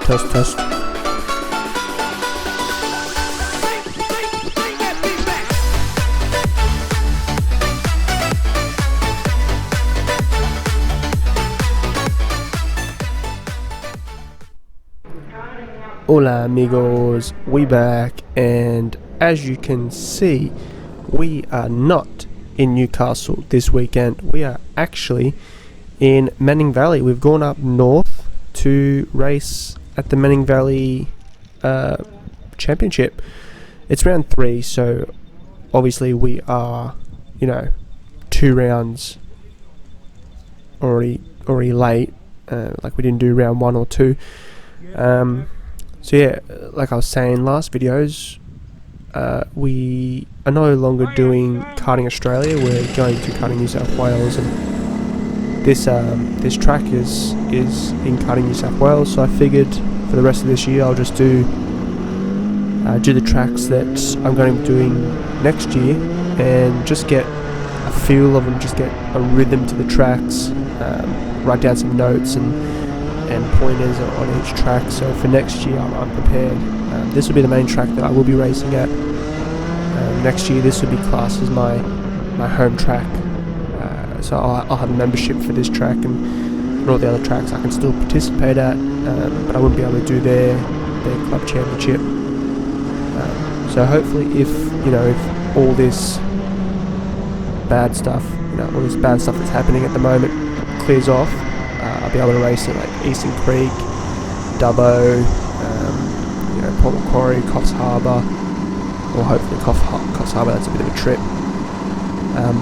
test. Hola amigos, we back, and as you can see, we are not in Newcastle this weekend. We are actually in Manning Valley. We've gone up north to race at the Manning Valley Championship. It's round 3, so obviously we are, 2 rounds already late. Like we didn't do round 1 or 2. So yeah, like I was saying last videos, we are no longer doing Karting Australia. We're going to Karting New South Wales, and this track is in Karting New South Wales. So I figured for the rest of this year I'll just do the tracks that I'm going to be doing next year, and just get a feel of them, just get a rhythm to the tracks, write down some notes and pointers on each track. So for next year I'm prepared. This will be the main track that I will be racing at. Next year this will be classed as my home track. So I'll have a membership for this track, and all the other tracks I can still participate at, but I wouldn't be able to do their club championship. So hopefully if all this bad stuff, all this bad stuff that's happening at the moment clears off, I'll be able to race at like Eastern Creek, Dubbo, Port Macquarie, Coffs Harbour, or hopefully Coffs Harbour, that's a bit of a trip.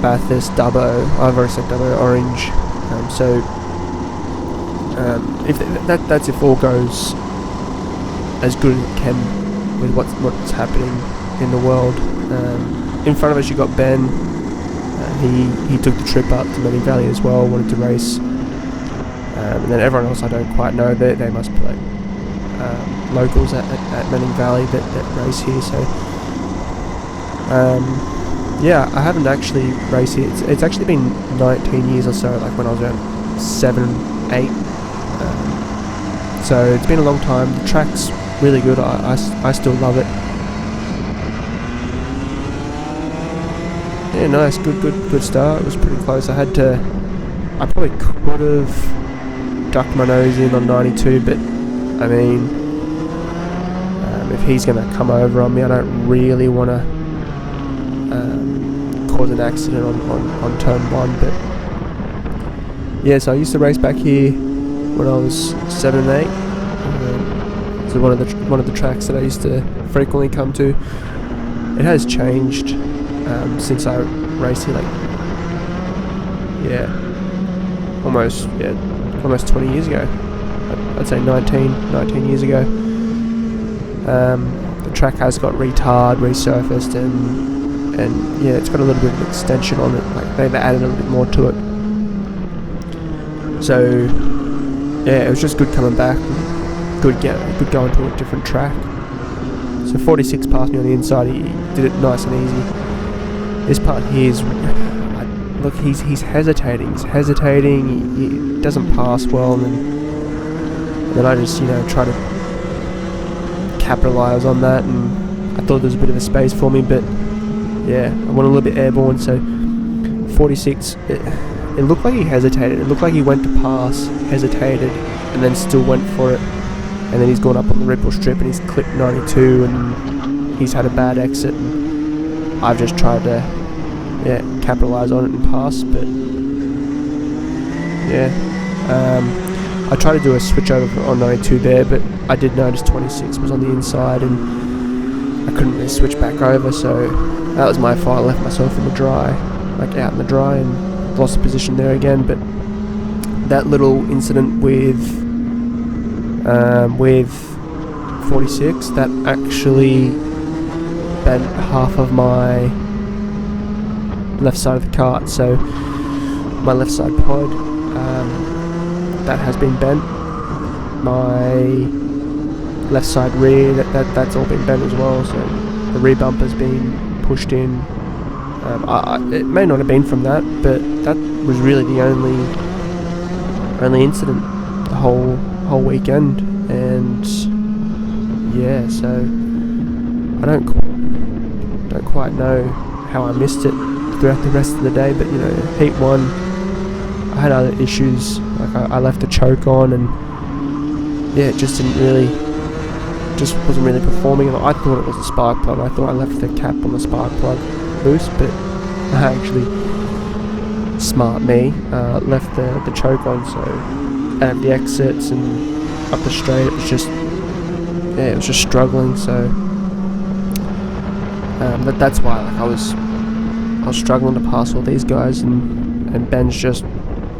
Bathurst, Dubbo, I've already said Dubbo, Orange. If that's if all goes as good as it can with what's happening in the world. In front of us you got Ben. He took the trip up to Manning Valley as well, wanted to race. And then everyone else I don't quite know, they must be like locals at Manning Valley that race here. So yeah, I haven't actually raced here. It's actually been 19 years or so, like when I was around 7, 8. So it's been a long time. The track's really good. I still love it. Yeah, nice, good start. It was pretty close. I probably could have ducked my nose in on 92, but I mean, if he's going to come over on me, I don't really want to cause an accident on turn 1. But yeah, so I used to race back here when I was 7 and 8. So one of the tracks that I used to frequently come to. It has changed since I raced here, almost 20 years ago. I'd say 19 years ago. The track has got retard, resurfaced, and yeah, it's got a little bit of extension on it. Like they've added a little bit more to it. So yeah, it was just good coming back. Good going to a different track. So 46 passed me on the inside. He did it nice and easy. This part here is, look, he's hesitating. He doesn't pass well, and then I just try to capitalise on that, and I thought there was a bit of a space for me, but yeah, I went a little bit airborne. So 46, it looked like he hesitated. It looked like he went to pass, hesitated, and then still went for it. And then he's gone up on the ripple strip and he's clipped 92, and he's had a bad exit. And I've just tried to capitalise on it and pass, but yeah, I tried to do a switch over on 92 there, but I did notice 26 was on the inside and I couldn't really switch back over, so that was my fault. I left myself in the dry, out in the dry, and lost the position there again. But that little incident with 46, that actually bent half of my left side of the kart. So my left side pod, that has been bent. My left side rear, that's all been bent as well. So the rear bumper's been pushed in. It may not have been from that, but that was really the only incident the whole weekend. and yeah, so I don't quite know how I missed it throughout the rest of the day, but you know, heat 1 I had other issues, like I left the choke on, and yeah, it just wasn't really performing. And I thought it was a spark plug. I thought I left the cap on the spark plug loose, but I actually, smart me, left the choke on, so out of the exits and up the straight, it was just struggling. So that's why, like, I was struggling to pass all these guys, and Ben's just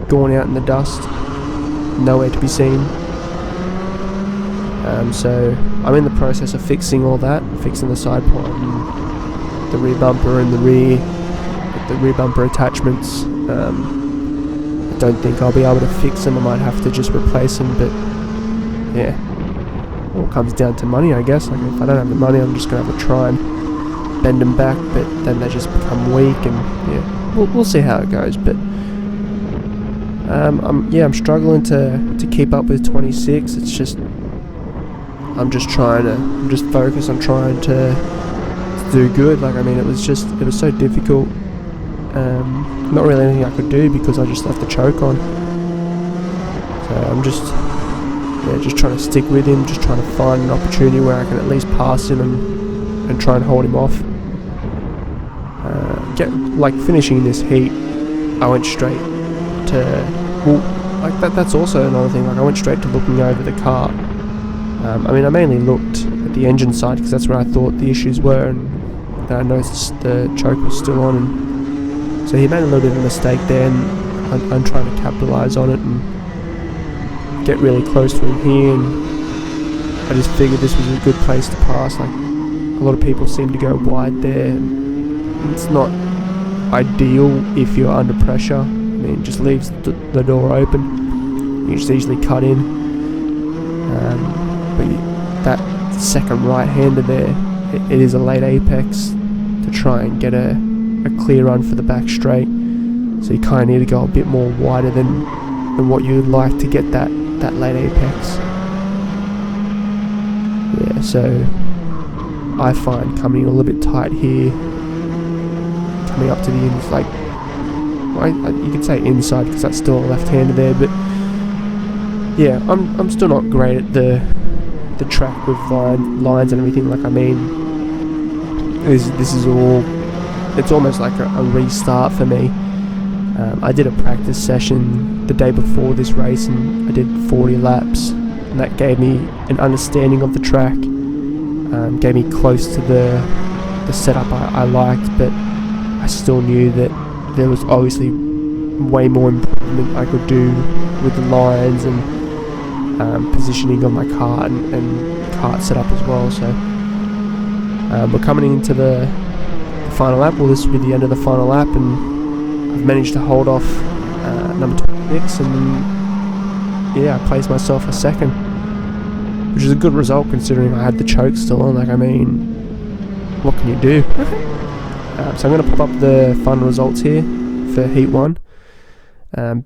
gone out in the dust, nowhere to be seen. So I'm in the process of fixing all that, fixing the side pod and the rear bumper and the rear bumper attachments. I don't think I'll be able to fix them. I might have to just replace them, but yeah, all comes down to money, I guess. Like, if I don't have the money, I'm just gonna have to try and bend them back, but then they just become weak, and yeah, we'll see how it goes. But I'm struggling to keep up with 26. It's just I'm just focused on trying to do good. Like, I mean, it was so difficult. Not really anything I could do because I just left the choke on. So I'm just trying to stick with him, just trying to find an opportunity where I can at least pass him and try and hold him off. Finishing this heat, I went straight to, that's also another thing. Like, I went straight to looking over the car. I mean, I mainly looked at the engine side because that's where I thought the issues were, and then I noticed the choke was still on, and so he made a little bit of a mistake there, and I'm trying to capitalise on it and get really close to him here, and I just figured this was a good place to pass. Like, a lot of people seem to go wide there, and it's not ideal if you're under pressure. I mean, it just leaves the door open, you just easily cut in. But that second right-hander there, it is a late apex to try and get a clear run for the back straight. So you kind of need to go a bit more wider than what you'd like to get that late apex. Yeah, so I find coming a little bit tight here, coming up to the ends, like, you could say inside because that's still a left-hander there, but yeah, I'm still not great at the track with lines and everything. Like, I mean, this is all, it's almost like a restart for me. I did a practice session the day before this race, and I did 40 laps, and that gave me an understanding of the track, gave me close to the setup I liked, but I still knew that there was obviously way more improvement I could do with the lines and positioning of my kart and kart setup as well. So we're coming into the final lap. Well, this will be the end of the final lap, and I've managed to hold off number 26, and yeah, I placed myself a second, which is a good result considering I had the choke still on. Like, I mean, what can you do? So I'm going to pop up the final results here for Heat 1.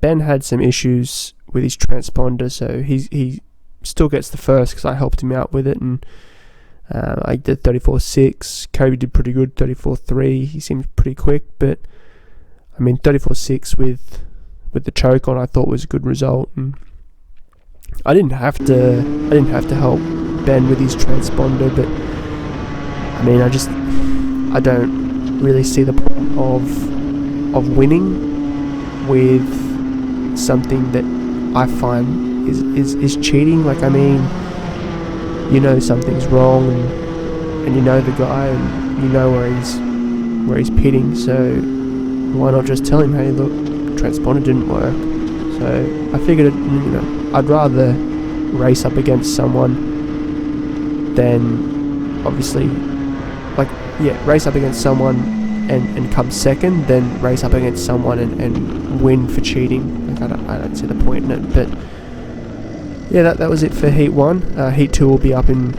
Ben had some issues with his transponder, so he still gets the first because I helped him out with it, and I did 34.6. Kobe did pretty good, 34.3. He seems pretty quick, but I mean, 34.6 with the choke on, I thought was a good result, and I didn't have to help Ben with his transponder, but I mean, I don't really see the point of winning with something that I find is cheating. Like, I mean, you know something's wrong, and you know the guy, and you know where he's pitting, so why not just tell him, hey, look, transponder didn't work. So I figured, I'd rather race up against someone than, obviously, race up against someone and come second, then race up against someone and win for cheating. Like, I don't see the point in it. But yeah, that was it for Heat 1. Heat 2 will be up in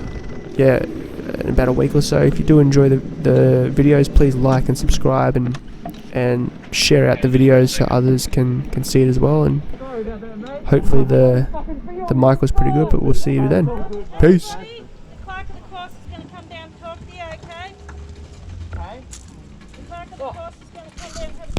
about a week or so. If you do enjoy the videos, please like and subscribe, and share out the videos so others can see it as well, and hopefully the the mic was pretty good, but we'll see you then. Peace. The clerk of the course is going to come down and talk to you, okay? The clerk of the course is going to come down and have a